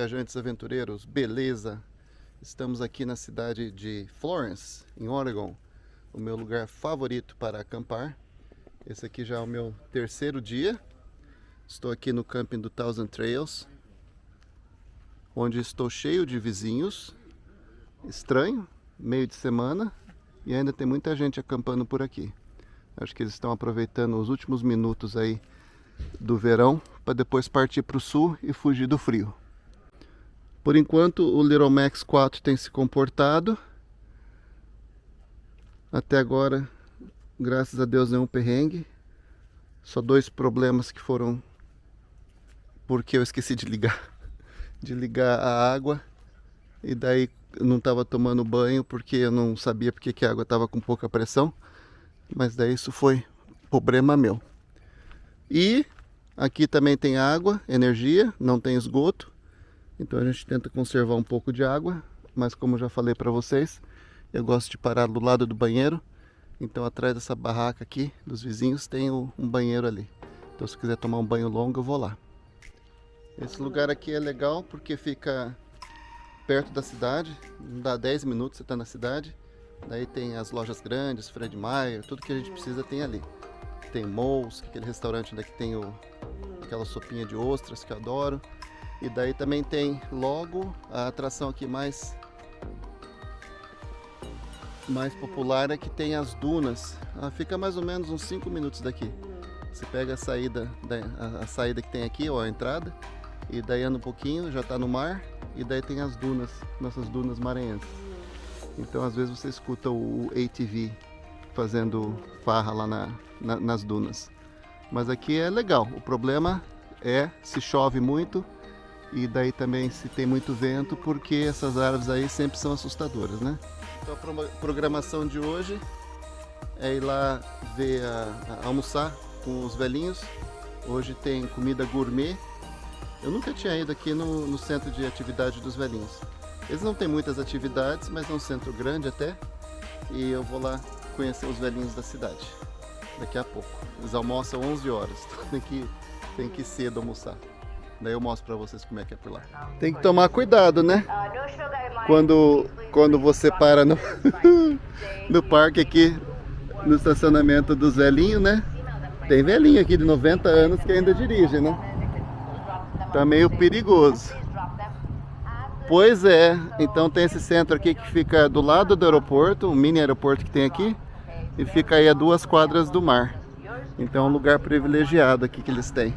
viajantes aventureiros, beleza? Estamos aqui na cidade de Florence, em Oregon, o meu lugar favorito para acampar. Esse aqui já é o meu terceiro dia. Estou aqui no camping do Thousand Trails, onde estou cheio de vizinhos. Estranho, meio de semana, e ainda tem muita gente acampando por aqui. Acho que eles estão aproveitando os últimos minutos aí do verão para depois partir para o sul e fugir do frio. Por enquanto o Little Max 4 tem se comportado. Até agora, graças a Deus, nenhum perrengue. Só dois problemas que foram porque eu esqueci de ligar a água, e daí eu não estava tomando banho porque eu não sabia porque que a água estava com pouca pressão. Mas daí isso foi problema meu. E aqui também tem água, energia, não tem esgoto. Então a gente tenta conservar um pouco de água. Mas como eu já falei para vocês, eu gosto de parar do lado do banheiro. Então atrás dessa barraca aqui dos vizinhos tem um banheiro ali. Então se quiser tomar um banho longo eu vou lá. Esse lugar aqui é legal porque fica perto da cidade. Não dá 10 minutos você está na cidade. Daí tem as lojas grandes, Fred Meyer, tudo que a gente precisa tem ali. Tem Moe's, aquele restaurante onde tem aquela sopinha de ostras que eu adoro. E daí também tem logo a atração aqui mais popular é que tem as dunas. Ela fica mais ou menos uns 5 minutos daqui. Você pega a saída que tem aqui, ó, a entrada, e daí anda um pouquinho, já está no mar, e daí tem as dunas, nossas dunas maranhenses. Então às vezes você escuta o ATV fazendo farra lá nas dunas. Mas aqui é legal. O problema é se chove muito e daí também se tem muito vento, porque essas árvores aí sempre são assustadoras, né? Então a programação de hoje é ir lá almoçar com os velhinhos. Hoje tem comida gourmet. Eu nunca tinha ido aqui no centro de atividade dos velhinhos. Eles não têm muitas atividades, mas é um centro grande até. E eu vou lá conhecer os velhinhos da cidade daqui a pouco. Eles almoçam 11 horas, então tem que ir cedo almoçar. Daí eu mostro pra vocês como é que é por lá. Tem que tomar cuidado, né? Quando você para no parque aqui, no estacionamento dos velhinhos, né? Tem velhinho aqui de 90 anos que ainda dirige, né? Tá meio perigoso. Pois é, então tem esse centro aqui que fica do lado do aeroporto, um mini aeroporto que tem aqui, e fica aí a 2 quadras do mar. Então é um lugar privilegiado aqui que eles têm.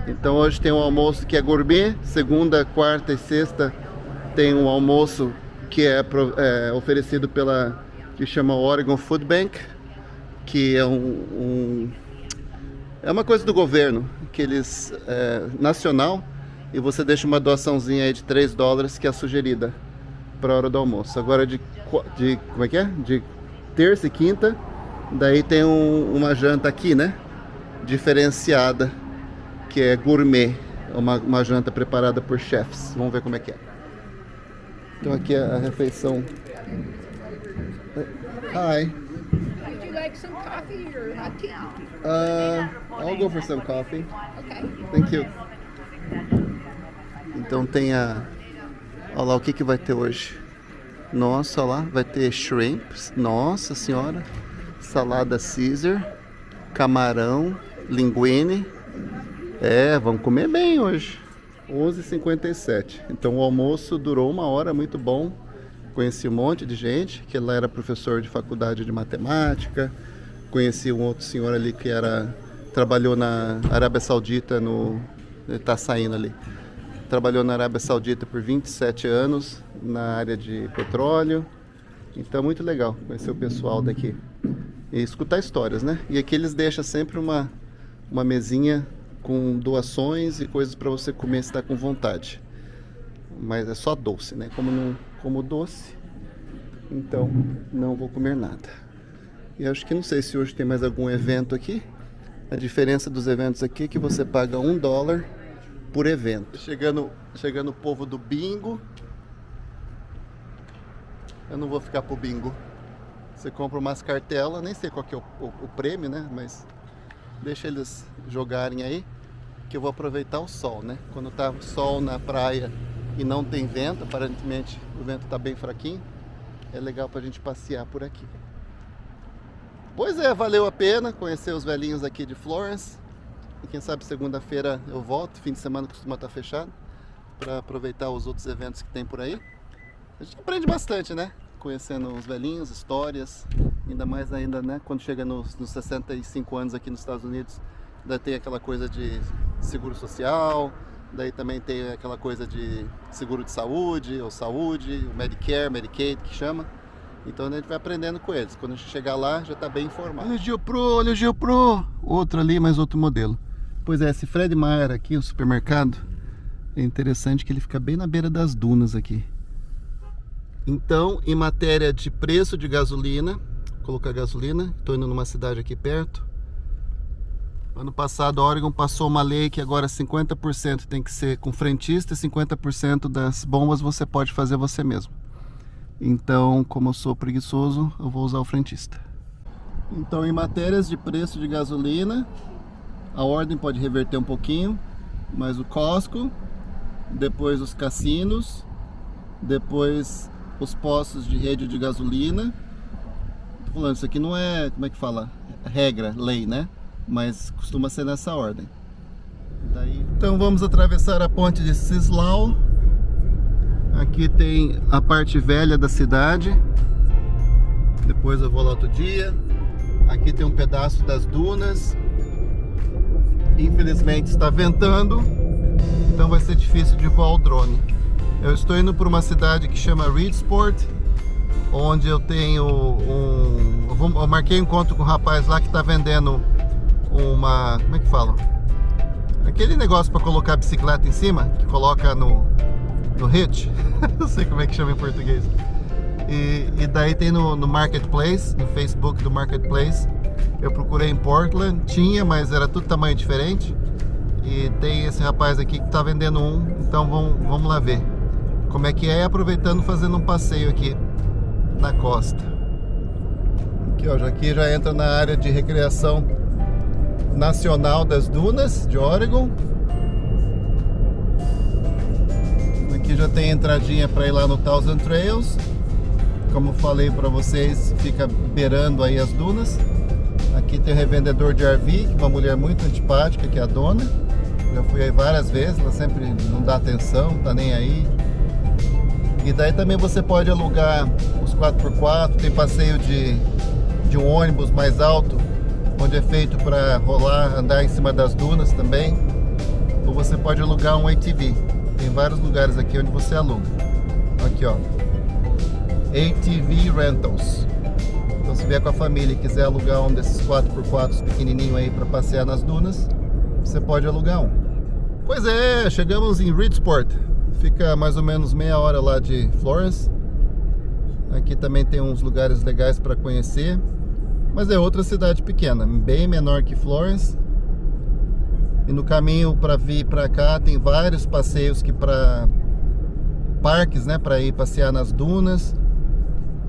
Então hoje tem um almoço que é gourmet, segunda, quarta e sexta tem um almoço que é oferecido que chama Oregon Food Bank, que é é uma coisa do governo, que eles nacional. E você deixa uma doaçãozinha aí de $3 que é a sugerida para a hora do almoço. Agora como é que é? De terça e quinta, daí tem uma janta aqui, né? Diferenciada, que é gourmet. Uma janta preparada por chefs. Vamos ver como é que é. Então aqui é a refeição. Hi. Would you like some coffee or hot tea? I'll go for some coffee. Okay. Thank you. Então tem olha lá o que vai ter hoje. Nossa, olha lá, vai ter shrimps. Nossa senhora. Salada Caesar. Camarão. Linguine. Vamos comer bem hoje. 11h57. Então o almoço durou 1 hora, muito bom. Conheci um monte de gente, que lá era professor de faculdade de matemática. Conheci um outro senhor ali que trabalhou na Arábia Saudita ele tá saindo ali. Trabalhou na Arábia Saudita por 27 anos, na área de petróleo. Então é muito legal conhecer o pessoal daqui e escutar histórias, né? E aqui eles deixam sempre uma mesinha com doações e coisas para você comer se está com vontade. Mas é só doce, né? Como não como doce, então não vou comer nada. E acho que não sei se hoje tem mais algum evento aqui. A diferença dos eventos aqui é que você paga $1 por evento. Chegando o povo do bingo. Eu não vou ficar pro bingo. Você compra umas cartelas, nem sei qual que é o prêmio, né? Mas deixa eles jogarem aí, que eu vou aproveitar o sol, né? Quando tá sol na praia e não tem vento, aparentemente o vento está bem fraquinho, é legal para a gente passear por aqui. Pois é, valeu a pena conhecer os velhinhos aqui de Florence. E quem sabe segunda-feira eu volto, fim de semana costuma estar fechado, para aproveitar os outros eventos que tem por aí. A gente aprende bastante, né? Conhecendo os velhinhos, histórias, ainda mais né? Quando chega nos 65 anos aqui nos Estados Unidos, ainda tem aquela coisa de seguro social, daí também tem aquela coisa de seguro de saúde, ou saúde, o Medicare, Medicaid que chama. Então a gente vai aprendendo com eles. Quando a gente chegar lá, já está bem informado. Olha o GeoPro! Outro ali, mas outro modelo. Pois é, esse Fred Meyer aqui, o supermercado, é interessante que ele fica bem na beira das dunas aqui. Então, em matéria de preço de gasolina, vou colocar gasolina, estou indo numa cidade aqui perto. Ano passado a Oregon passou uma lei que agora 50% tem que ser com frentista e 50% das bombas você pode fazer você mesmo. Então, como eu sou preguiçoso, eu vou usar o frentista. Então, em matérias de preço de gasolina, a ordem pode reverter um pouquinho, mas o Costco, depois os cassinos, depois os postos de rede de gasolina. Tô falando, isso aqui não é, como é que fala? Regra, lei, né? Mas costuma ser nessa ordem. Então vamos atravessar a ponte de Cislau. Aqui tem a parte velha da cidade. Depois eu vou lá outro dia. Aqui tem um pedaço das dunas. Infelizmente está ventando, então vai ser difícil de voar o drone. Eu estou indo para uma cidade que chama Reedsport, onde eu tenho eu marquei um encontro com um rapaz lá que está vendendo uma, como é que fala? Aquele negócio para colocar a bicicleta em cima, que coloca no hitch, não sei como é que chama em português. E daí tem no Marketplace, no Facebook do Marketplace. Eu procurei em Portland, tinha, mas era tudo tamanho diferente. E tem esse rapaz aqui que está vendendo um, então vamos lá ver como é que é, aproveitando fazendo um passeio aqui na costa. Aqui, ó, aqui já entra na área de recreação nacional das dunas de Oregon. Aqui já tem entradinha para ir lá no Thousand Trails. Como falei para vocês, fica beirando aí as dunas. Aqui tem o revendedor de RV, que é uma mulher muito antipática, que é a dona. Já fui aí várias vezes, ela sempre não dá atenção, não tá nem aí. E daí também você pode alugar os 4x4, tem passeio de um ônibus mais alto, onde é feito para rolar, andar em cima das dunas também. Ou você pode alugar um ATV. Tem vários lugares aqui onde você aluga. Aqui, ó. ATV Rentals. Então, se vier com a família e quiser alugar um desses 4x4 pequenininho aí para passear nas dunas, você pode alugar um. Pois é, chegamos em Reedsport. Fica mais ou menos meia hora lá de Florence. Aqui também tem uns lugares legais para conhecer. Mas é outra cidade pequena, bem menor que Florence. E no caminho para vir para cá tem vários passeios que para parques, né, para ir passear nas dunas.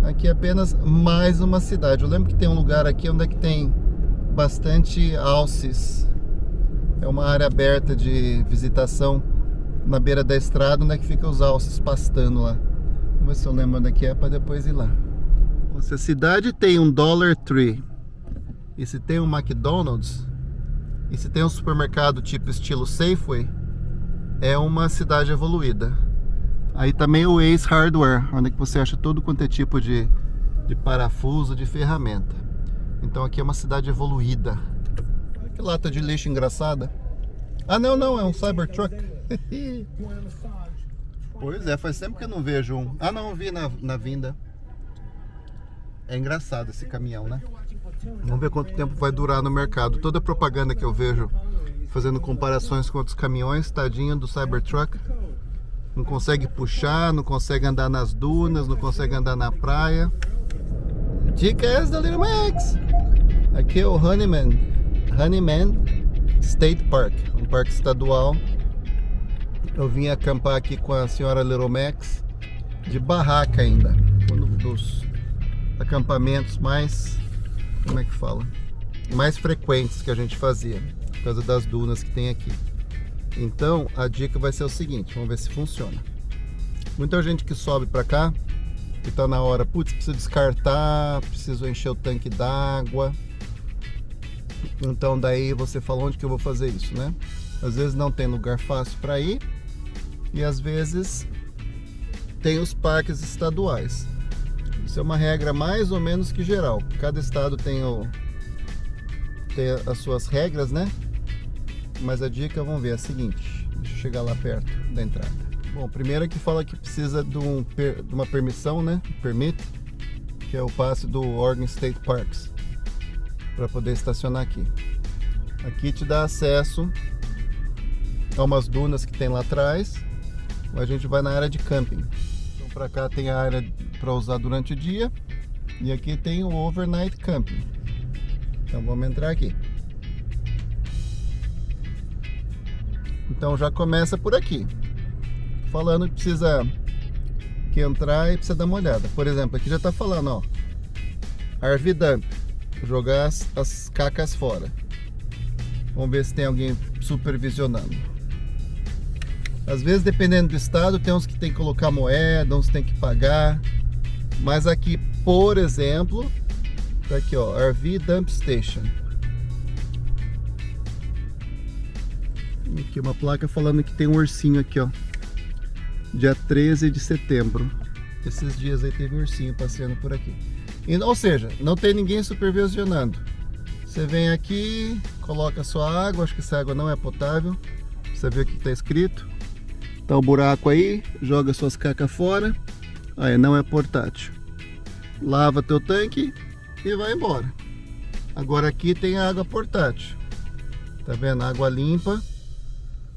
Aqui é apenas mais uma cidade. Eu lembro que tem um lugar aqui onde é que tem bastante alces. É uma área aberta de visitação na beira da estrada, onde é que fica os alces pastando lá. Vamos ver se eu lembro onde é que é para depois ir lá. Se a cidade tem um Dollar Tree, e se tem um McDonald's, e se tem um supermercado tipo estilo Safeway, é uma cidade evoluída. Aí também o Ace Hardware, onde que você acha todo quanto é tipo de parafuso, de ferramenta. Então aqui é uma cidade evoluída. Olha que lata de lixo engraçada. Ah, não, é um Cybertruck. Pois é, faz tempo que eu não vejo um. Ah, não, vi na vinda. É engraçado esse caminhão, né? Vamos ver quanto tempo vai durar no mercado. Toda a propaganda que eu vejo fazendo comparações com outros caminhões, tadinho do Cybertruck. Não consegue puxar, não consegue andar nas dunas, não consegue andar na praia. Dica essa da Little Max. Aqui é o Honeyman State Park, um parque estadual. Eu vim acampar aqui com a senhora Little Max, de barraca ainda. Um dos acampamentos mais, como é que fala? Mais frequentes que a gente fazia, por causa das dunas que tem aqui. Então, a dica vai ser o seguinte, vamos ver se funciona. Muita gente que sobe pra cá e tá na hora, putz, preciso descartar, preciso encher o tanque d'água. Então daí você fala, onde que eu vou fazer isso, né? Às vezes não tem lugar fácil para ir e às vezes tem os parques estaduais. Isso é uma regra mais ou menos que geral. Cada estado tem as suas regras, né? Mas a dica, vamos ver, é a seguinte. Deixa eu chegar lá perto da entrada. Bom, primeiro é que fala que precisa de uma permissão, né? Permit, que é o passe do Oregon State Parks, para poder estacionar aqui. Aqui te dá acesso a umas dunas que tem lá atrás. A gente vai na área de camping. Então para cá tem a área para usar durante o dia e aqui tem o overnight camping. Então vamos entrar aqui. Então já começa por aqui, falando que precisa entrar e precisa dar uma olhada. Por exemplo, aqui já está falando, ó, RV dump, jogar as cacas fora. Vamos ver se tem alguém supervisionando. Às vezes, dependendo do estado, tem uns que tem que colocar moeda, uns que tem que pagar. Mas aqui, por exemplo, tá aqui, ó, RV Dump Station. Aqui uma placa falando que tem um ursinho aqui, ó. Dia 13 de setembro. Esses dias aí teve um ursinho passeando por aqui. Ou seja, não tem ninguém supervisionando. Você vem aqui, coloca a sua água, acho que essa água não é potável. Você vê o que está escrito. Tá um buraco aí, joga suas cacas fora. Aí não é portátil. Lava teu tanque e vai embora. Agora aqui tem a água portátil. Tá vendo? Água limpa.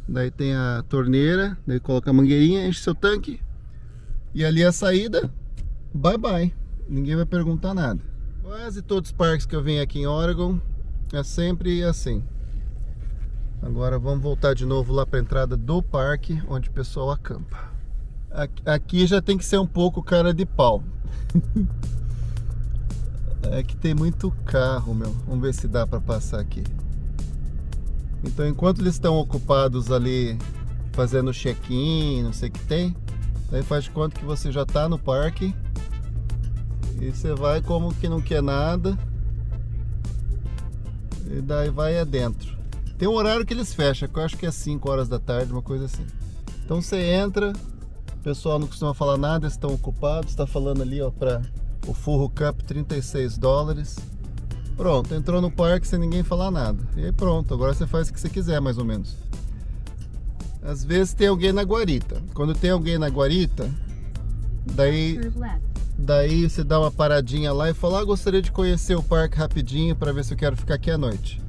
Daí tem a torneira, daí coloca a mangueirinha, enche seu tanque. E ali a saída, bye bye. Ninguém vai perguntar nada. Quase todos os parques que eu venho aqui em Oregon é sempre assim. Agora vamos voltar de novo lá para a entrada do parque, onde o pessoal acampa. Aqui já tem que ser um pouco cara de pau. É que tem muito carro, meu. Vamos ver se dá para passar aqui. Então, enquanto eles estão ocupados ali fazendo check-in, não sei o que tem, daí faz de conta que você já está no parque e você vai como que não quer nada e daí vai adentro. Tem um horário que eles fecham, que eu acho que é 5 horas da tarde, uma coisa assim. Então você entra, o pessoal não costuma falar nada, eles estão ocupados, está falando ali, ó, para o Full Cup $36. Pronto, entrou no parque sem ninguém falar nada. E aí pronto, agora você faz o que você quiser, mais ou menos. Às vezes tem alguém na guarita. Quando tem alguém na guarita, daí você dá uma paradinha lá e fala, gostaria de conhecer o parque rapidinho para ver se eu quero ficar aqui à noite.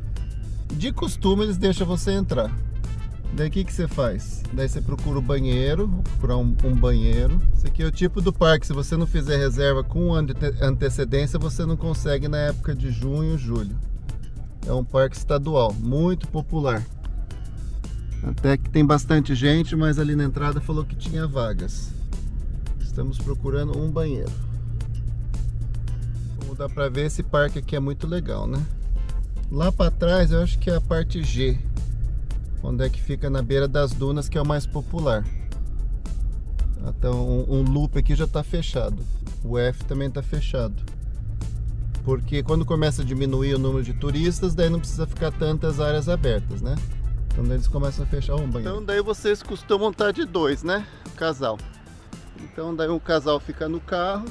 De costume eles deixam você entrar. Daí o que você faz? Daí você procura o banheiro, vou procurar um banheiro. Esse aqui é o tipo do parque, se você não fizer reserva com antecedência, você não consegue na época de junho, julho. É um parque estadual, muito popular. Até que tem bastante gente, mas ali na entrada falou que tinha vagas. Estamos procurando um banheiro. Como dá pra ver, esse parque aqui é muito legal, né? Lá pra trás eu acho que é a parte G, onde é que fica na beira das dunas, que é o mais popular. Então um loop aqui já está fechado. O F também está fechado. Porque quando começa a diminuir o número de turistas, daí não precisa ficar tantas áreas abertas, né? Então daí eles começam a fechar um banheiro. Então daí vocês costumam estar de dois, né? Casal. Então daí um casal fica no carro,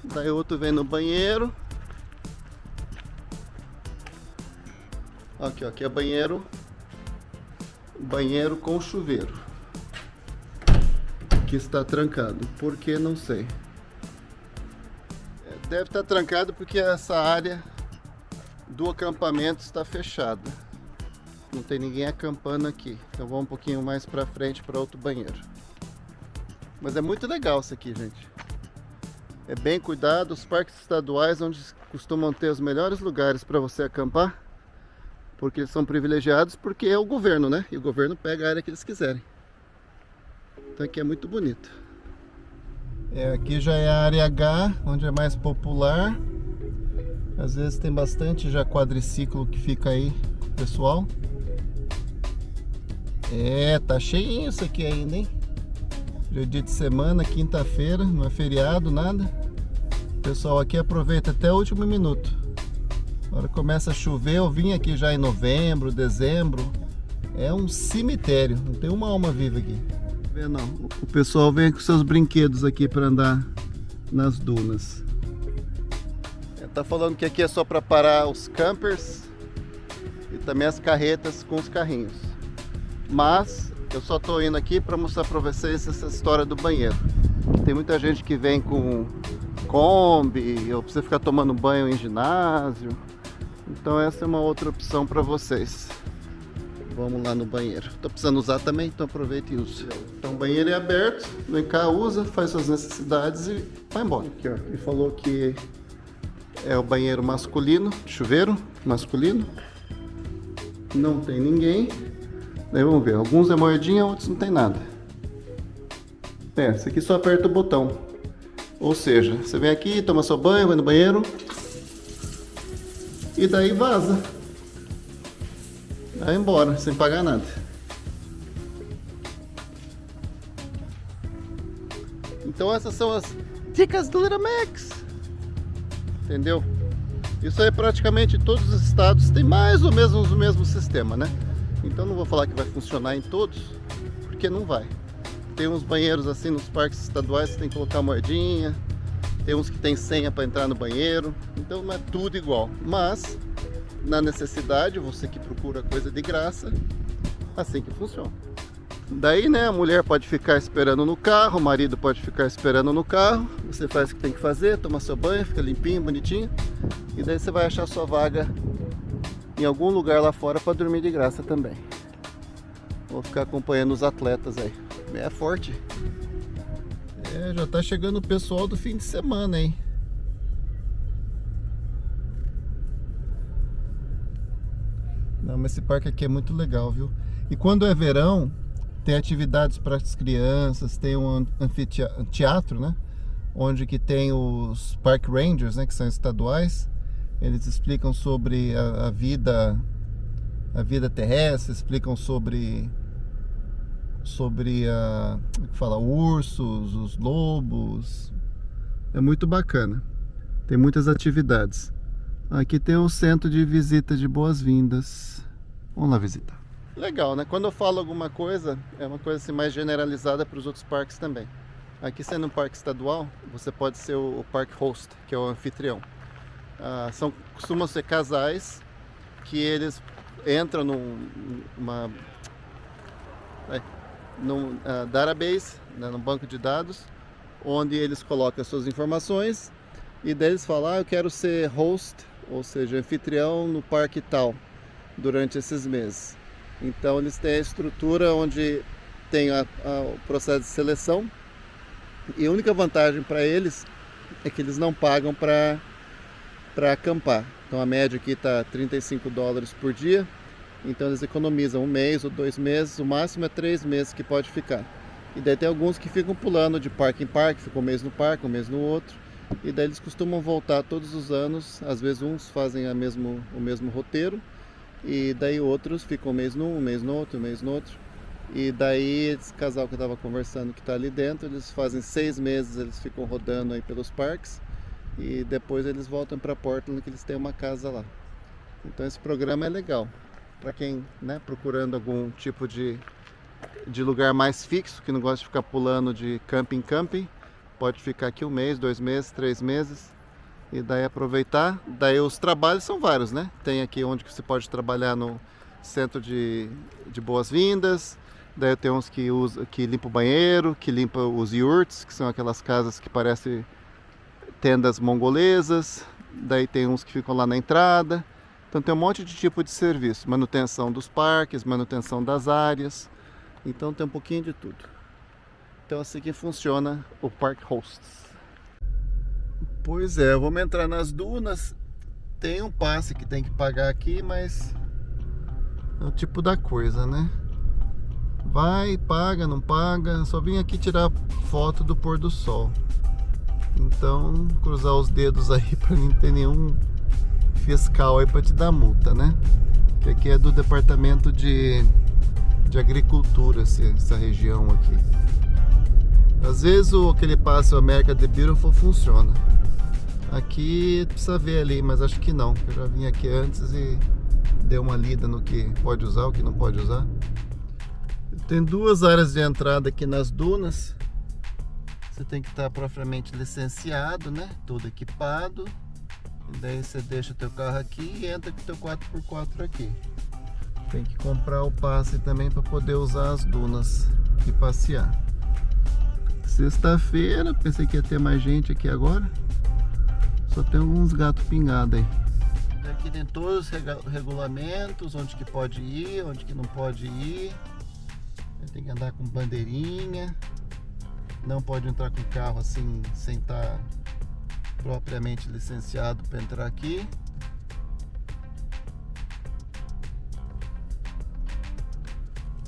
daí o outro vem no banheiro. Aqui, ó, aqui é banheiro com chuveiro, que está trancado. Por que? Não sei. Deve estar trancado porque essa área do acampamento está fechada. Não tem ninguém acampando aqui. Então vamos um pouquinho mais para frente para outro banheiro. Mas é muito legal isso aqui, gente. É bem cuidado. Os parques estaduais, onde costumam ter os melhores lugares para você acampar, porque eles são privilegiados, porque é o governo, né? E o governo pega a área que eles quiserem. Então aqui é muito bonito. Aqui já é a área H, onde é mais popular. Às vezes tem bastante já quadriciclo que fica aí, pessoal. Tá cheinho isso aqui ainda, hein? Hoje é dia de semana, quinta-feira, não é feriado, nada. O pessoal aqui aproveita até o último minuto. Agora começa a chover, eu vim aqui já em novembro, dezembro. É um cemitério, não tem uma alma viva aqui. Vê não, o pessoal vem com seus brinquedos aqui para andar nas dunas. Tá falando que aqui é só para parar os campers e também as carretas com os carrinhos. Mas eu só tô indo aqui para mostrar para vocês essa história do banheiro. Tem muita gente que vem com Kombi, ou precisa ficar tomando banho em ginásio. Então essa é uma outra opção para vocês. Vamos lá no banheiro. Tô precisando usar também, então aproveita e use. Então o banheiro é aberto, vem cá, usa, faz suas necessidades e vai embora. Aqui, ó, ele falou que é o banheiro masculino, chuveiro masculino. Não tem ninguém. Daí vamos ver, alguns é moedinha, outros não tem nada. Esse aqui só aperta o botão. Ou seja, você vem aqui, toma seu banho, vai no banheiro e daí vaza. Vai embora, sem pagar nada. Então essas são as dicas do Little Max. Entendeu? Isso aí praticamente todos os estados têm mais ou menos o mesmo sistema, né? Então não vou falar que vai funcionar em todos, porque não vai. Tem uns banheiros assim nos parques estaduais, você tem que colocar moedinha. Tem uns que tem senha para entrar no banheiro. Então não é tudo igual. Mas, na necessidade, você que procura coisa de graça, assim que funciona. Daí, né, a mulher pode ficar esperando no carro, o marido pode ficar esperando no carro. Você faz o que tem que fazer, toma seu banho, fica limpinho, bonitinho. E daí você vai achar sua vaga em algum lugar lá fora para dormir de graça também. Vou ficar acompanhando os atletas aí. É forte. É, já tá chegando o pessoal do fim de semana, hein? Não, mas esse parque aqui é muito legal, viu? E quando é verão, tem atividades para as crianças, tem um anfiteatro, né? Onde que tem os Park Rangers, né? Que são estaduais. Eles explicam sobre a vida terrestre, explicam sobre ursos, os lobos. É muito bacana. Tem muitas atividades. Aqui tem o centro de visita de boas-vindas. Vamos lá visitar. Legal, né? Quando eu falo alguma coisa, é uma coisa assim mais generalizada para os outros parques também. Aqui sendo um parque estadual, você pode ser o park host, que é o anfitrião. Costumam ser casais que eles entram num database, né, num banco de dados, onde eles colocam as suas informações e daí eles falam, eu quero ser host, ou seja, anfitrião no parque tal, durante esses meses. Então eles têm a estrutura onde tem o processo de seleção e a única vantagem para eles é que eles não pagam para acampar. Então a média aqui está $35 por dia. Então eles economizam 1 mês ou 2 meses, o máximo é 3 meses que pode ficar. E daí tem alguns que ficam pulando de parque em parque, ficam um mês no parque, um mês no outro. E daí eles costumam voltar todos os anos, às vezes uns fazem o mesmo roteiro. E daí outros ficam um mês num, um mês no outro, um mês no outro. E daí esse casal que eu estava conversando que está ali dentro, eles fazem 6 meses, eles ficam rodando aí pelos parques. E depois eles voltam para Portland, que eles têm uma casa lá. Então esse programa é legal. Para quem, né, procurando algum tipo de lugar mais fixo, que não gosta de ficar pulando de camping em camping, pode ficar aqui 1 mês, 2 meses, 3 meses e daí aproveitar. Daí os trabalhos são vários, né? Tem aqui onde que você pode trabalhar no centro de boas-vindas, daí tem uns que limpa o banheiro, que limpa os yurts, que são aquelas casas que parecem tendas mongolesas, daí tem uns que ficam lá na entrada. Então tem um monte de tipo de serviço, manutenção dos parques, manutenção das áreas, então tem um pouquinho de tudo. Então assim que funciona o Park Hosts. Pois é, vamos entrar nas dunas, tem um passe que tem que pagar aqui, mas é o tipo da coisa, né? Vai, paga, não paga, só vim aqui tirar foto do pôr do sol. Então, cruzar os dedos aí para não ter nenhum fiscal aí para te dar multa, né? Que aqui é do departamento de agricultura, essa região aqui. Às vezes aquele passe America the Beautiful funciona. Aqui precisa ver ali, mas acho que não. Eu já vim aqui antes e dei uma lida no que pode usar, o que não pode usar. Tem duas áreas de entrada aqui nas dunas. Você tem que estar propriamente licenciado, né? Tudo equipado. E daí você deixa o teu carro aqui e entra com o teu 4x4 aqui. Tem que comprar o passe também para poder usar as dunas e passear. Sexta-feira, pensei que ia ter mais gente aqui agora. Só tem alguns gatos pingados aí. Aqui tem todos os regulamentos, onde que pode ir, onde que não pode ir. Tem que andar com bandeirinha. Não pode entrar com carro assim, sem estar propriamente licenciado para entrar aqui.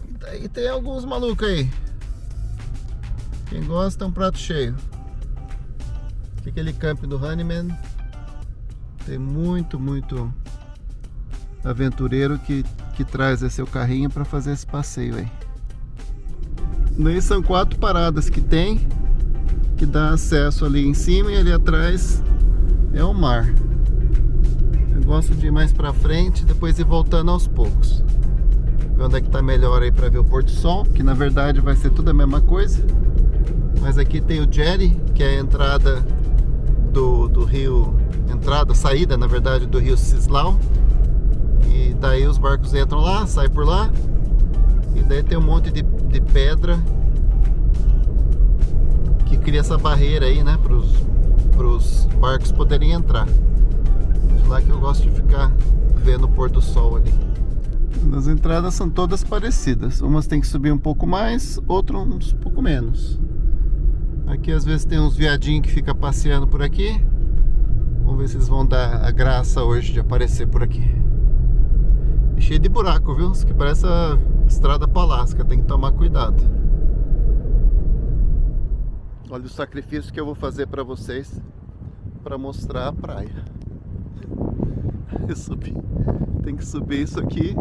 E daí tem alguns malucos aí. Quem gosta é um prato cheio. Aqui aquele camp do Honeyman. Tem muito aventureiro que traz esse seu carrinho para fazer esse passeio aí. Daí são 4 paradas que tem, que dá acesso ali em cima, e ali atrás é o mar. Eu gosto de ir mais pra frente, depois ir voltando aos poucos. Ver onde é que tá melhor aí pra ver o pôr do sol, que na verdade vai ser tudo a mesma coisa. Mas aqui tem o jetty, que é a entrada do rio, saída na verdade do rio Cislau. E daí os barcos entram lá, saem por lá. E daí tem um monte de pedra que cria essa barreira aí, né, pros barcos poderem entrar. De lá que eu gosto de ficar vendo o pôr do sol ali. As entradas são todas parecidas. Umas tem que subir um pouco mais, outras um pouco menos. Aqui às vezes tem uns viadinhos que ficam passeando por aqui. Vamos ver se eles vão dar a graça hoje de aparecer por aqui. E cheio de buraco, viu? Isso aqui parece a estrada para Alasca, tem que tomar cuidado. Olha o sacrifício que eu vou fazer para vocês para mostrar a praia. Tem que subir isso aqui.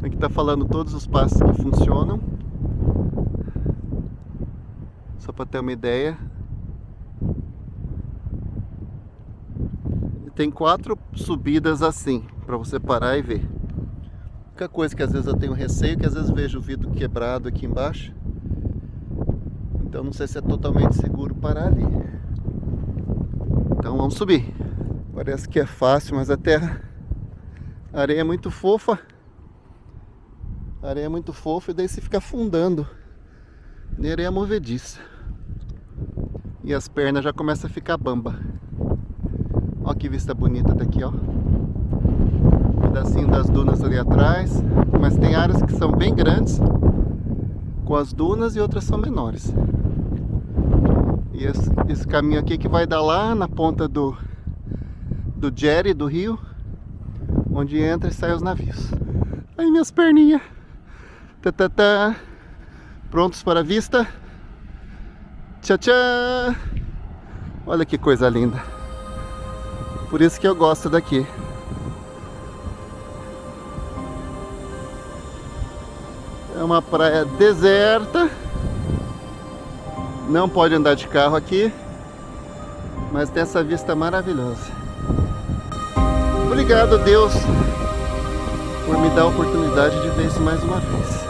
Tem que estar falando todos os passos que funcionam. Só para ter uma ideia. E tem 4 subidas assim, para você parar e ver. A única coisa que às vezes eu tenho receio é que às vezes vejo o vidro quebrado aqui embaixo. Então não sei se é totalmente seguro parar ali. Então vamos subir. Parece que é fácil, mas a areia é muito fofa. A areia é muito fofa e daí você fica afundando. E a areia é movediça. E as pernas já começam a ficar bamba. Olha que vista bonita daqui, ó. Um pedacinho das dunas ali atrás. Mas tem áreas que são bem grandes com as dunas e outras são menores. E esse caminho aqui que vai dar lá na ponta do jetty do rio, onde entra e sai os navios. Aí minhas perninhas. Prontos para a vista. Tchau, tchau. Olha que coisa linda. Por isso que eu gosto daqui. É uma praia deserta. Não pode andar de carro aqui, mas tem essa vista maravilhosa. Obrigado a Deus por me dar a oportunidade de ver isso mais uma vez.